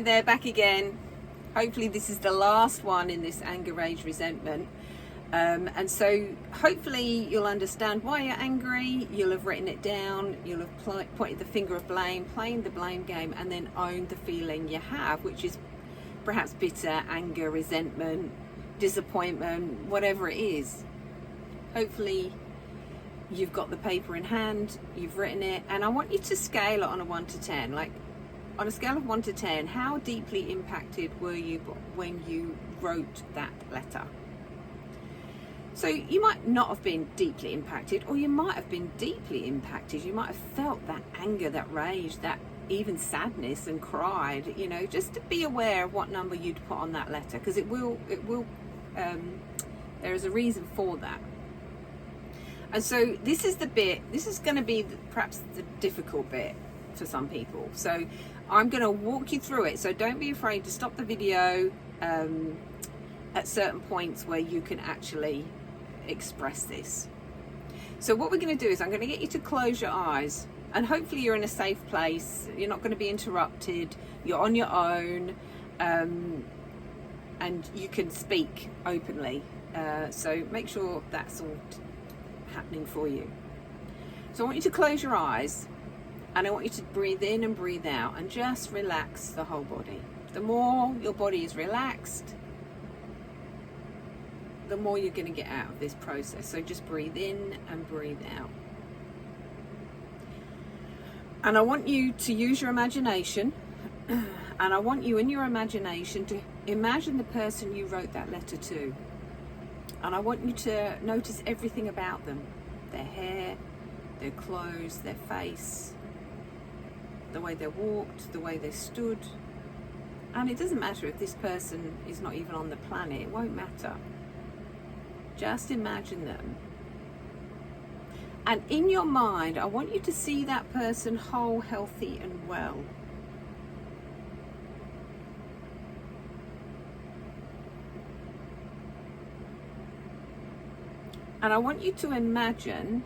They're back again. Hopefully this is the last one in this anger, rage, resentment. And so hopefully you'll understand why you're angry. You'll have written it down. You'll have pointed the finger of blame, playing the blame game, and then owned the feeling you have, which is perhaps bitter, anger, resentment, disappointment, whatever it is. Hopefully you've got the paper in hand, you've written it, and I want you to scale it on a 1 to 10. Like, on a scale of 1 to 10, how deeply impacted were you when you wrote that letter? So you might not have been deeply impacted, or you might have been deeply impacted. You might have felt that anger, that rage, that even sadness, and cried, you know, just to be aware of what number you'd put on that letter, because it will, there is a reason for that. And so this is going to be perhaps the difficult bit for some people. So I'm going to walk you through it. So don't be afraid to stop the video at certain points where you can actually express this. So what we're going to do is I'm going to get you to close your eyes, and hopefully you're in a safe place. You're not going to be interrupted. You're on your own, and you can speak openly. So make sure that's all happening for you. So I want you to close your eyes, and I want you to breathe in and breathe out, and just relax the whole body. The more your body is relaxed, the more you're going to get out of this process. So just breathe in and breathe out. And I want you to use your imagination, and I want you in your imagination to imagine the person you wrote that letter to. And I want you to notice everything about them: their hair, their clothes, their face, the way they walked, the way they stood. And it doesn't matter if this person is not even on the planet, it won't matter. Just imagine them. And in your mind, I want you to see that person whole, healthy, and well. And I want you to imagine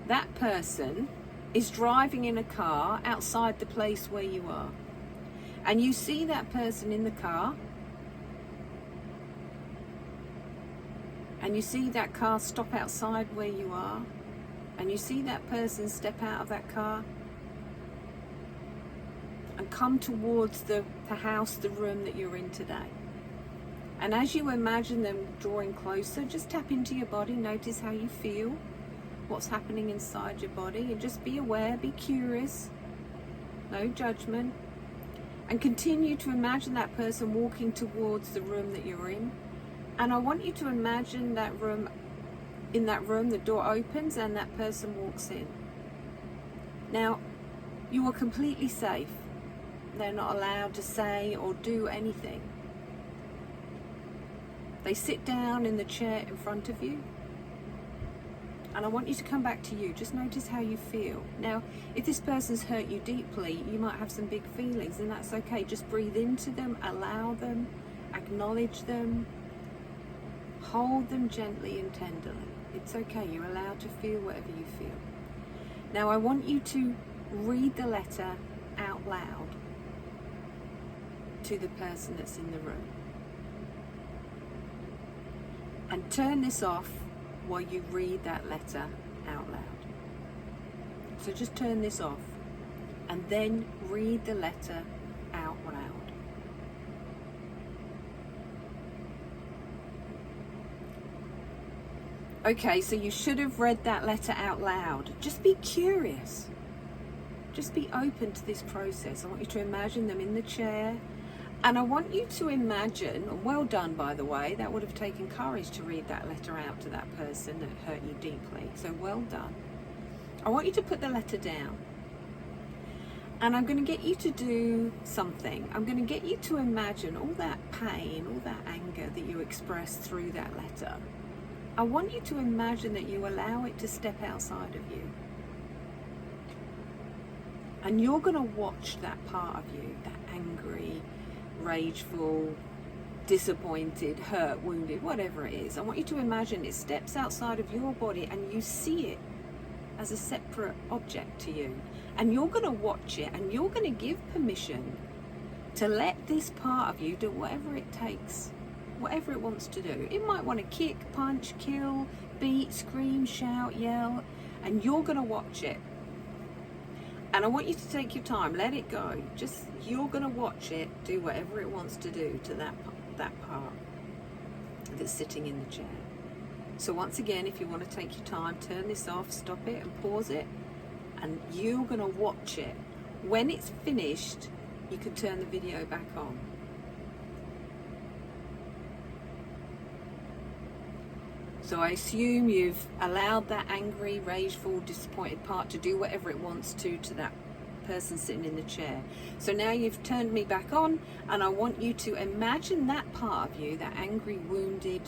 that person is driving in a car outside the place where you are. And you see that person in the car. And you see that car stop outside where you are. And you see that person step out of that car and come towards the house, the room that you're in today. And as you imagine them drawing closer, just tap into your body, notice how you feel, what's happening inside your body, and just be aware, be curious, no judgment, and continue to imagine that person walking towards the room that you're in. And I want you to imagine that room, in that room the door opens and that person walks in. Now, you are completely safe. They're not allowed to say or do anything. They sit down in the chair in front of you, and I want you to come back to you. Just notice how you feel. Now, if this person's hurt you deeply, you might have some big feelings, and that's okay. Just breathe into them, allow them, acknowledge them, hold them gently and tenderly. It's okay, you're allowed to feel whatever you feel. Now I want you to read the letter out loud to the person that's in the room. And turn this off while you read that letter out loud. So just turn this off and then read the letter out loud. Okay, so you should have read that letter out loud. Just be curious. Just be open to this process. I want you to imagine them in the chair. And I want you to imagine, well done by the way, that would have taken courage to read that letter out to that person that hurt you deeply. So well done. I want you to put the letter down. And I'm going to get you to do something. I'm going to get you to imagine all that pain, all that anger that you expressed through that letter. I want you to imagine that you allow it to step outside of you. And you're going to watch that part of you, that angry, rageful, disappointed, hurt, wounded, whatever it is. I want you to imagine it steps outside of your body and you see it as a separate object to you. And you're going to watch it and you're going to give permission to let this part of you do whatever it takes, whatever it wants to do. It might want to kick, punch, kill, beat, scream, shout, yell, and you're going to watch it. And I want you to take your time, let it go. Just, you're going to watch it do whatever it wants to do to that part that's sitting in the chair. So once again, if you want to take your time, turn this off, stop it and pause it, and you're going to watch it. When it's finished, you can turn the video back on. So I assume you've allowed that angry, rageful, disappointed part to do whatever it wants to that person sitting in the chair. So now you've turned me back on, and I want you to imagine that part of you, that angry, wounded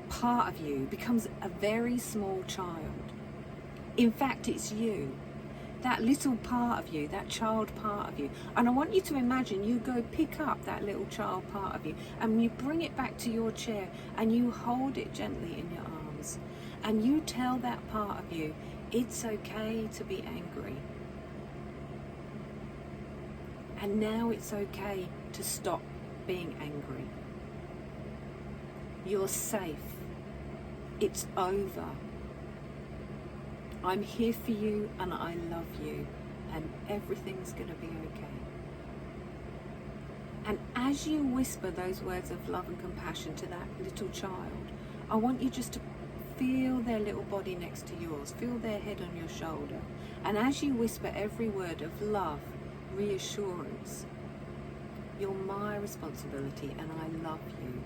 part of you, becomes a very small child. In fact, it's you. That little part of you, that child part of you. And I want you to imagine you go pick up that little child part of you and you bring it back to your chair and you hold it gently in your arms. And you tell that part of you, it's okay to be angry. And now it's okay to stop being angry. You're safe. It's over. I'm here for you and I love you and everything's going to be okay. And as you whisper those words of love and compassion to that little child, I want you just to feel their little body next to yours, feel their head on your shoulder. And as you whisper every word of love, reassurance, you're my responsibility and I love you.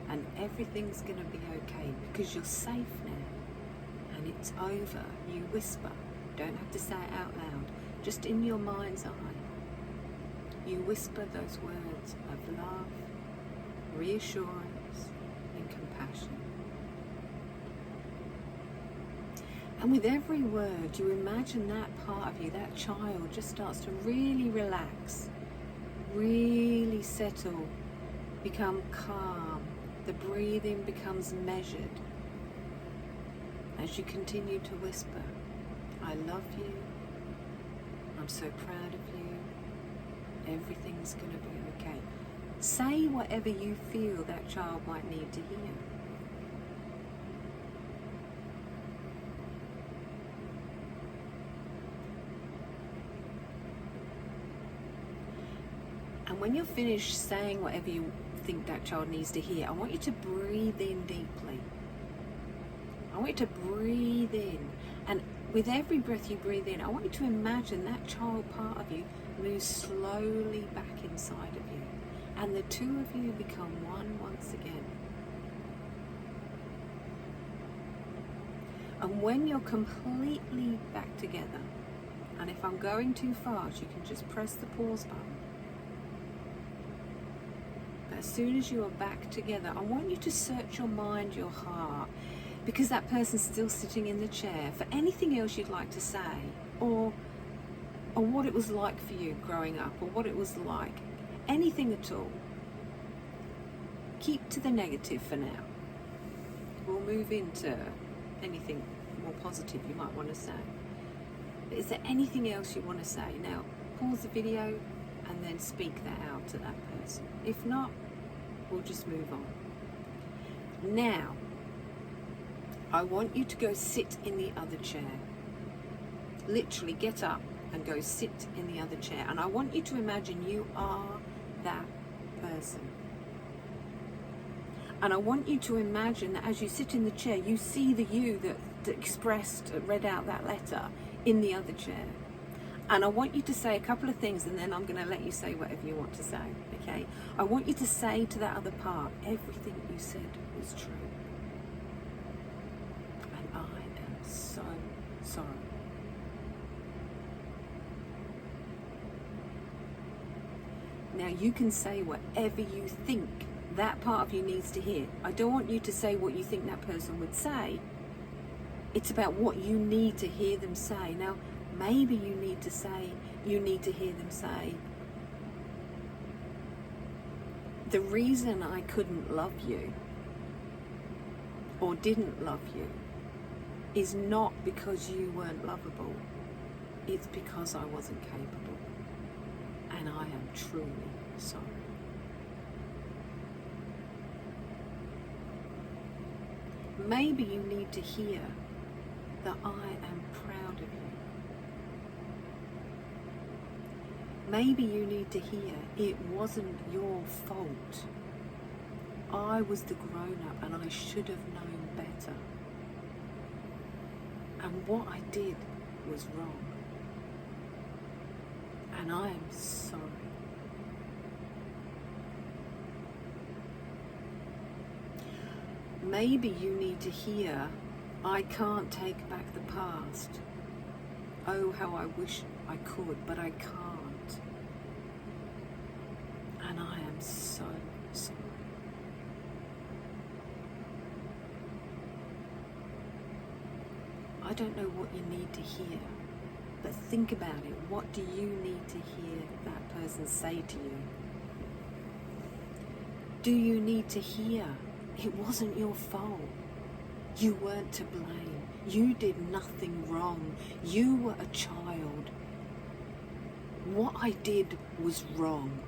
And everything's going to be okay because you're safe now. And it's over. You whisper. Don't have to say it out loud. Just in your mind's eye. You whisper those words of love, reassurance, and compassion. And with every word, you imagine that part of you, that child, just starts to really relax, really settle, become calm. The breathing becomes measured. As you continue to whisper, I love you, I'm so proud of you, everything's going to be okay. Say whatever you feel that child might need to hear. And when you're finished saying whatever you think that child needs to hear, I want you to breathe in deeply. I want you to breathe in, and with every breath you breathe in, I want you to imagine that child part of you moves slowly back inside of you, and the two of you become one once again. And when you're completely back together, and if I'm going too fast, you can just press the pause button. But as soon as you are back together, I want you to search your mind, your heart, because that person's still sitting in the chair, for anything else you'd like to say, or what it was like for you growing up, or what it was like, anything at all. Keep to the negative for now. We'll move into anything more positive you might want to say. But is there anything else you want to say? Now, pause the video and then speak that out to that person. If not, we'll just move on. Now, I want you to go sit in the other chair. Literally get up and go sit in the other chair. And I want you to imagine you are that person. And I want you to imagine that as you sit in the chair, you see the you that expressed, read out that letter in the other chair. And I want you to say a couple of things, and then I'm going to let you say whatever you want to say, okay? I want you to say to that other part, everything you said was true. And I am so sorry. Now you can say whatever you think that part of you needs to hear. I don't want you to say what you think that person would say. It's about what you need to hear them say. Now, maybe you need to hear them say, the reason I couldn't love you or didn't love you is not because you weren't lovable. It's because I wasn't capable. and I am truly sorry. Maybe you need to hear that I am proud of you. Maybe you need to hear it wasn't your fault. I was the grown-up and I should have known better. And what I did was wrong. And I am sorry. Maybe you need to hear, I can't take back the past. Oh, how I wish I could, but I can't. And I am so sorry. I don't know what you need to hear, but think about it. What do you need to hear that person say to you? Do you need to hear, it wasn't your fault? You weren't to blame. You did nothing wrong. You were a child. What I did was wrong.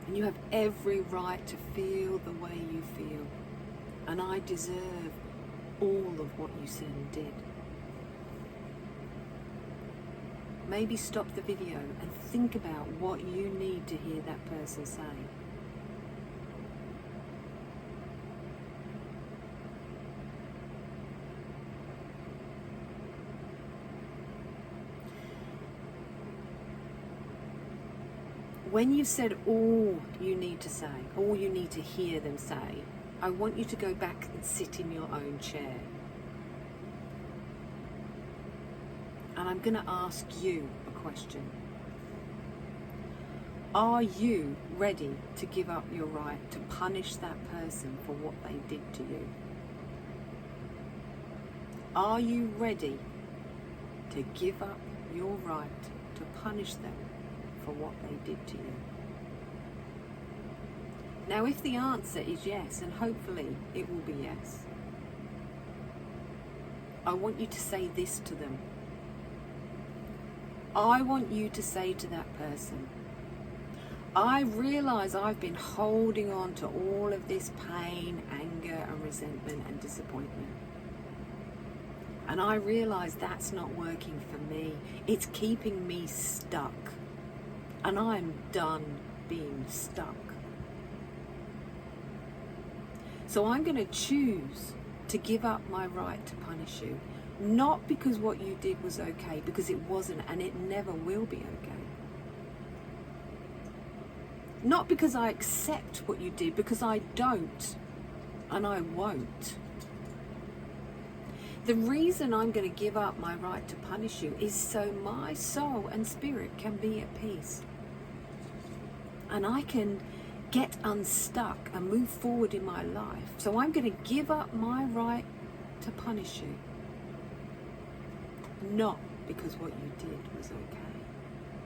And you have every right to feel the way you feel. And I deserve all of what you said and did. Maybe stop the video and think about what you need to hear that person say. When you've said all you need to say, all you need to hear them say, I want you to go back and sit in your own chair. And I'm going to ask you a question. Are you ready to give up your right to punish that person for what they did to you? Are you ready to give up your right to punish them for what they did to you? Now, if the answer is yes, and hopefully it will be yes, I want you to say this to them. I want you to say to that person, I realise I've been holding on to all of this pain, anger and resentment and disappointment. And I realise that's not working for me. It's keeping me stuck. And I'm done being stuck. So I'm going to choose to give up my right to punish you. Not because what you did was okay, because it wasn't and it never will be okay. Not because I accept what you did, because I don't and I won't. The reason I'm going to give up my right to punish you is so my soul and spirit can be at peace. And I can get unstuck and move forward in my life. So I'm going to give up my right to punish you. Not because what you did was okay,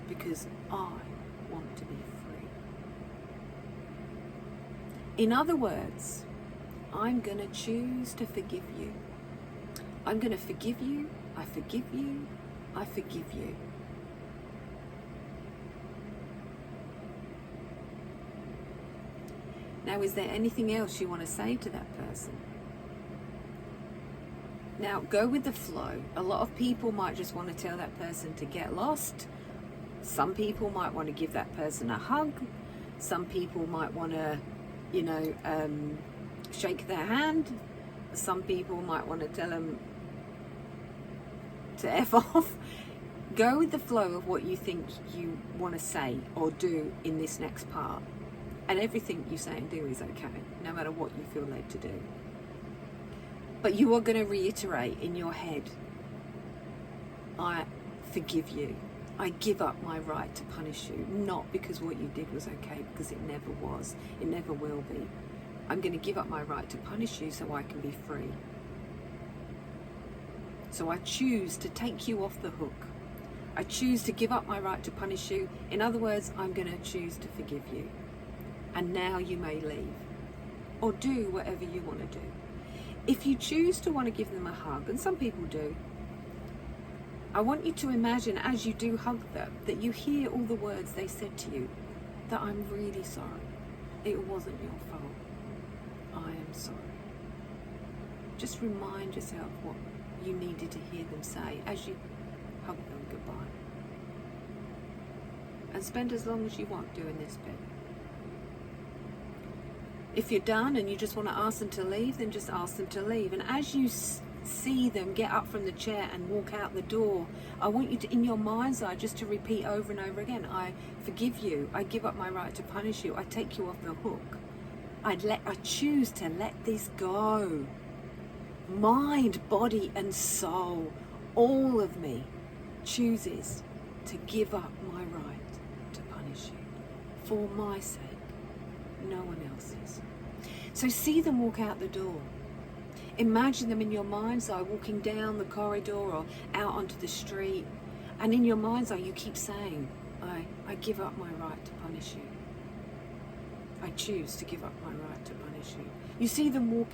because I want to be free. In other words, I'm going to choose to forgive you. I'm going to forgive you, I forgive you, I forgive you. Now, is there anything else you want to say to that person? Now, go with the flow. A lot of people might just want to tell that person to get lost. Some people might want to give that person a hug. Some people might want to, shake their hand. Some people might want to tell them to F off. Go with the flow of what you think you want to say or do in this next part. And everything you say and do is okay, no matter what you feel led to do. But you are going to reiterate in your head, I forgive you. I give up my right to punish you, not because what you did was okay, because it never was. It never will be. I'm going to give up my right to punish you so I can be free. So I choose to take you off the hook. I choose to give up my right to punish you. In other words, I'm going to choose to forgive you. And now you may leave or do whatever you want to do. If you choose to want to give them a hug, and some people do, I want you to imagine as you do hug them that you hear all the words they said to you, that I'm really sorry. It wasn't your fault. I am sorry. Just remind yourself what you needed to hear them say as you hug them goodbye. And spend as long as you want doing this bit. If you're done and you just want to ask them to leave, then just ask them to leave. And as you see them get up from the chair and walk out the door, I want you to, in your mind's eye, just to repeat over and over again, I forgive you, I give up my right to punish you, I take you off the hook. I choose to let this go. Mind, body and soul, all of me chooses to give up my right to punish you for my sake, no one else's. So see them walk out the door. Imagine them in your mind's eye walking down the corridor or out onto the street, and in your mind's eye you keep saying, I give up my right to punish you. I choose to give up my right to punish you. You see them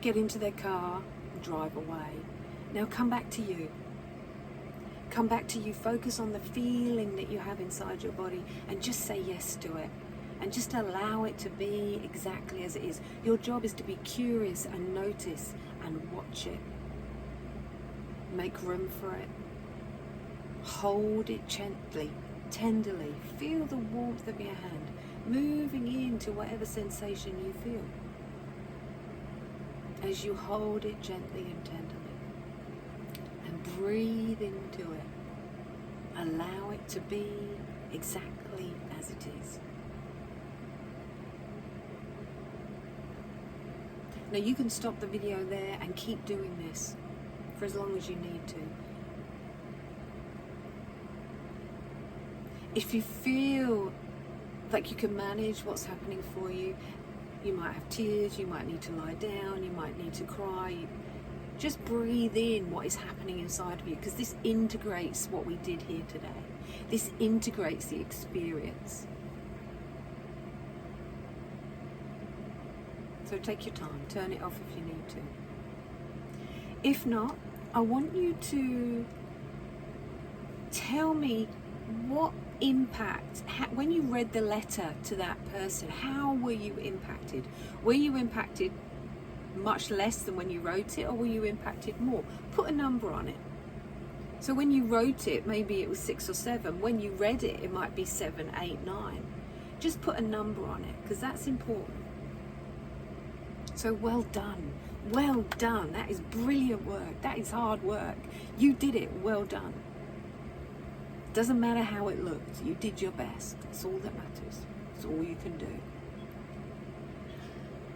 get into their car and drive away. Now come back to you. Come back to you. Focus on the feeling that you have inside your body and just say yes to it. And just allow it to be exactly as it is. Your job is to be curious and notice and watch it. Make room for it. Hold it gently, tenderly. Feel the warmth of your hand moving into whatever sensation you feel. As you hold it gently and tenderly. And breathe into it. Allow it to be exactly as it is. Now you can stop the video there and keep doing this for as long as you need to. If you feel like you can manage what's happening for you, you might have tears, you might need to lie down, you might need to cry. Just breathe in what is happening inside of you, because this integrates what we did here today. This integrates the experience. So take your time, turn it off if you need to. If not, I want you to tell me what impact, when you read the letter to that person, how were you impacted? Were you impacted much less than when you wrote it, or were you impacted more? Put a number on it. So when you wrote it, maybe it was 6 or 7. When you read it, it might be 7, 8, 9. Just put a number on it, because that's important. So well done. Well done. That is brilliant work. That is hard work. You did it. Well done. Doesn't matter how it looked. You did your best. That's all that matters. That's all you can do.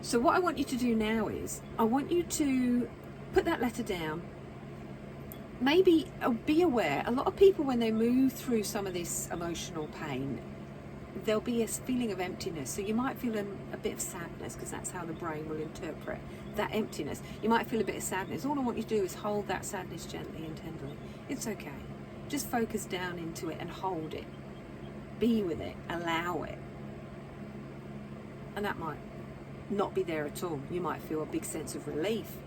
So what I want you to do now is, I want you to put that letter down. Maybe be aware, a lot of people when they move through some of this emotional pain, there'll be a feeling of emptiness. So you might feel a bit of sadness, because that's how the brain will interpret that emptiness. You might feel a bit of sadness. All I want you to do is hold that sadness gently and tenderly. It's okay. Just focus down into it and hold it. Be with it. Allow it. And that might not be there at all. You might feel a big sense of relief.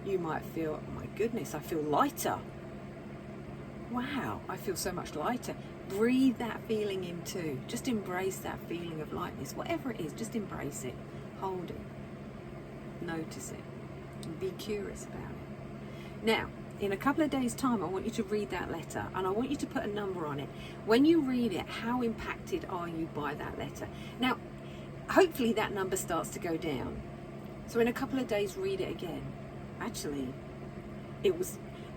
You might feel, oh my goodness, I feel lighter. Wow, I feel so much lighter. Breathe that feeling in too. Just embrace that feeling of lightness. Whatever it is, just embrace it. Hold it. Notice it. And be curious about it. Now, in a couple of days' time, I want you to read that letter, and I want you to put a number on it. When you read it, how impacted are you by that letter? Now, hopefully that number starts to go down. So in a couple of days, read it again. Actually,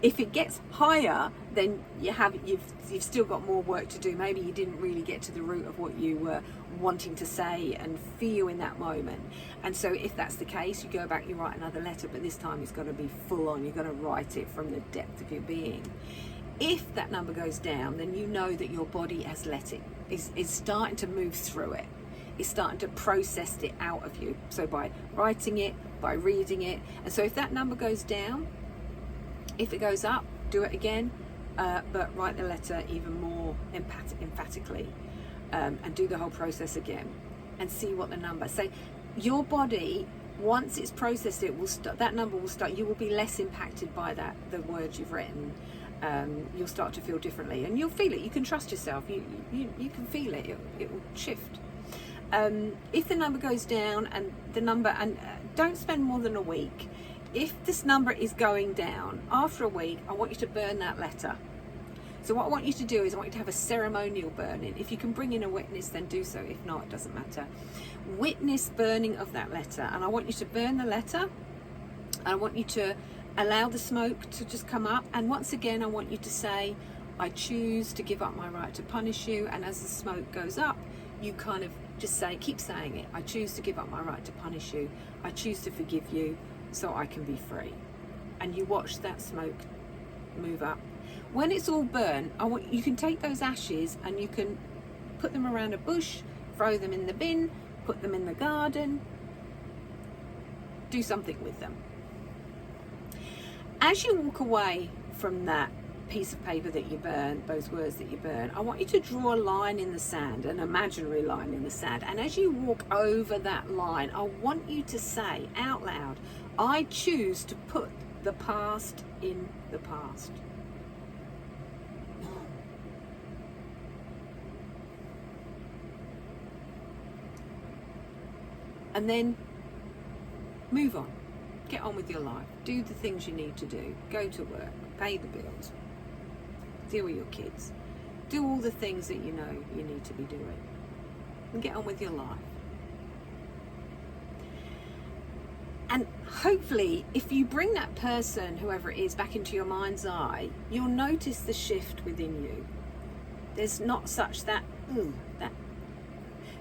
if it gets higher, then you've still got more work to do. Maybe you didn't really get to the root of what you were wanting to say and feel in that moment. And so if that's the case, you go back, you write another letter, but this time it's got to be full on. You've got to write it from the depth of your being. If that number goes down, then you know that your body has let it, is starting to move through it. It's starting to process it out of you. So by writing it, by reading it. And so if that number goes down, if it goes up, do it again, but write the letter even more emphatically, and do the whole process again and see what the number. So your body, once it's processed, it will start, that number will start, you will be less impacted by the words you've written, you'll start to feel differently, and you'll feel it. You can trust yourself. You can feel it. It will shift. If the number goes down, and don't spend more than a week. If this number is going down after a week, I want you to burn that letter. So what I want you to do is I want you to have a ceremonial burning. If you can bring in a witness, then do so. If not, it doesn't matter. Witness burning of that letter, and I want you to burn the letter. I want you to allow the smoke to just come up, and once again I want you to say, I choose to give up my right to punish you. And as the smoke goes up, you kind of just say, keep saying it, I choose to give up my right to punish you. I choose to forgive you so I can be free. And you watch that smoke move up. When it's all burnt, you can take those ashes and you can put them around a bush, throw them in the bin, put them in the garden, do something with them. As you walk away from that piece of paper that you burn, those words that you burn, I want you to draw a line in the sand, an imaginary line in the sand. And as you walk over that line, I want you to say out loud, I choose to put the past in the past. And then move on. Get on with your life. Do the things you need to do. Go to work. Pay the bills. Deal with your kids. Do all the things that you know you need to be doing. And get on with your life. And hopefully, if you bring that person, whoever it is, back into your mind's eye, you'll notice the shift within you. There's not such that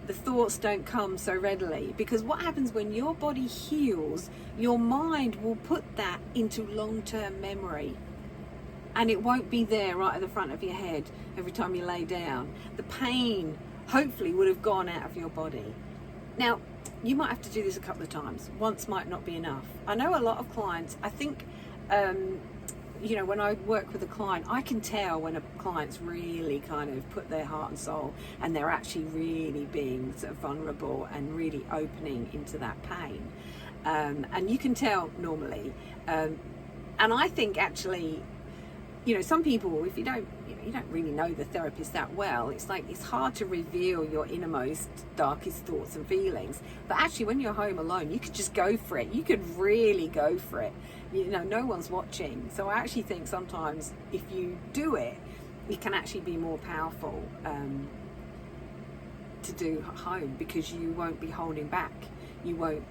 the thoughts don't come so readily, because what happens when your body heals, your mind will put that into long-term memory, and it won't be there right at the front of your head every time you lay down. The pain hopefully would have gone out of your body. Now, you might have to do this a couple of times. Once might not be enough. I know a lot of clients, I think, when I work with a client, I can tell when a client's really kind of put their heart and soul, and they're actually really being sort of vulnerable and really opening into that pain. And you can tell normally. And I think actually, some people, if you don't really know the therapist that well, it's hard to reveal your innermost, darkest thoughts and feelings. But actually, when you're home alone, you could just go for it. You could really go for it. No one's watching. So I actually think sometimes if you do it, it can actually be more powerful to do at home, because you won't be holding back. You won't,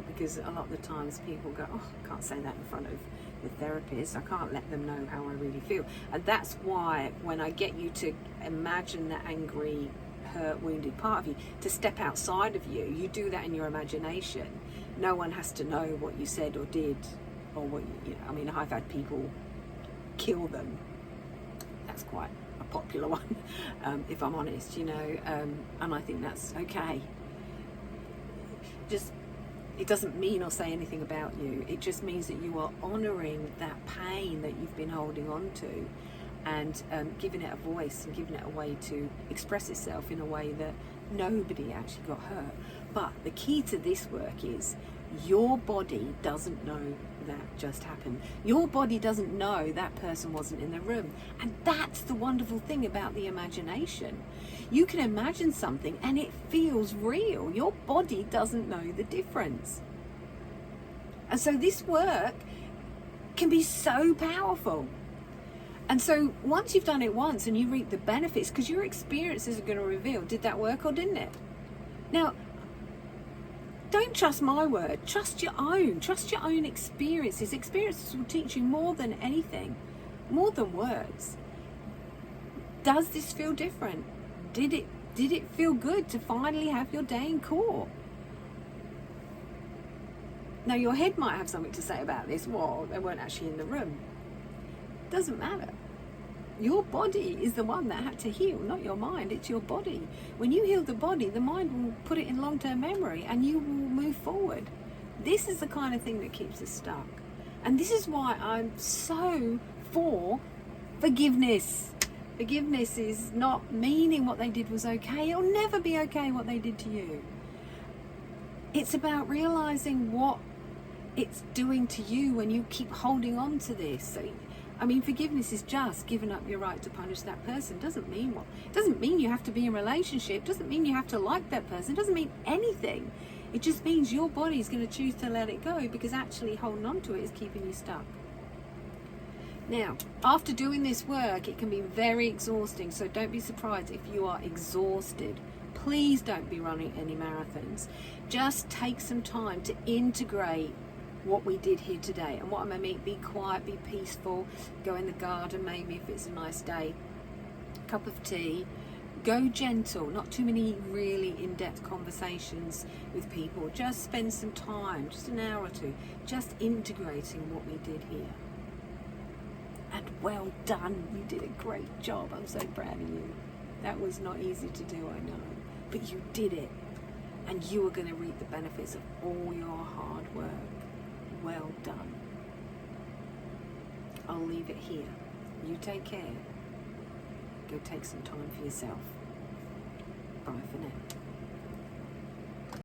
because a lot of the times people go, oh, I can't say that in front of the therapist. I can't let them know how I really feel. And that's why when I get you to imagine the angry, hurt, wounded part of you, to step outside of you, you do that in your imagination. No one has to know what you said or did, or what I've had people kill them. That's quite a popular one, if I'm honest, and I think that's okay. It doesn't mean or say anything about you. It just means that you are honouring that pain that you've been holding on to, and giving it a voice and giving it a way to express itself in a way that nobody actually got hurt. But the key to this work is your body doesn't know that just happened. Your body doesn't know that person wasn't in the room. And that's the wonderful thing about the imagination. You can imagine something and it feels real. Your body doesn't know the difference. And so this work can be so powerful. And so once you've done it once and you reap the benefits, because your experiences are going to reveal, did that work or didn't it? Now, don't trust my word, trust your own experiences. Experiences will teach you more than anything, more than words. Does this feel different? Did it feel good to finally have your day in court? Now, your head might have something to say about this. Well, they weren't actually in the room. Doesn't matter. Your body is the one that had to heal, not your mind. It's your body. When you heal the body, the mind will put it in long-term memory and you will move forward. This is the kind of thing that keeps us stuck. And this is why I'm so for forgiveness. Forgiveness is not meaning what they did was okay. It'll never be okay what they did to you. It's about realizing what it's doing to you when you keep holding on to this. So I mean, forgiveness is just giving up your right to punish that person. Doesn't mean what? Doesn't mean you have to be in a relationship. Doesn't mean you have to like that person. Doesn't mean anything. It just means your body's going to choose to let it go, because actually holding on to it is keeping you stuck. Now, after doing this work, it can be very exhausting, so don't be surprised if you are exhausted. Please don't be running any marathons. Just take some time to integrate what we did here today. And what I mean, be quiet, be peaceful, go in the garden maybe if it's a nice day, cup of tea, go gentle, not too many really in-depth conversations with people. Just spend some time, just an hour or two, just integrating what we did here. And well done, you did a great job. I'm so proud of you. That was not easy to do, I know, but you did it, and you are going to reap the benefits of all your hard work. Well done. I'll leave it here. You take care. Go take some time for yourself. Bye for now.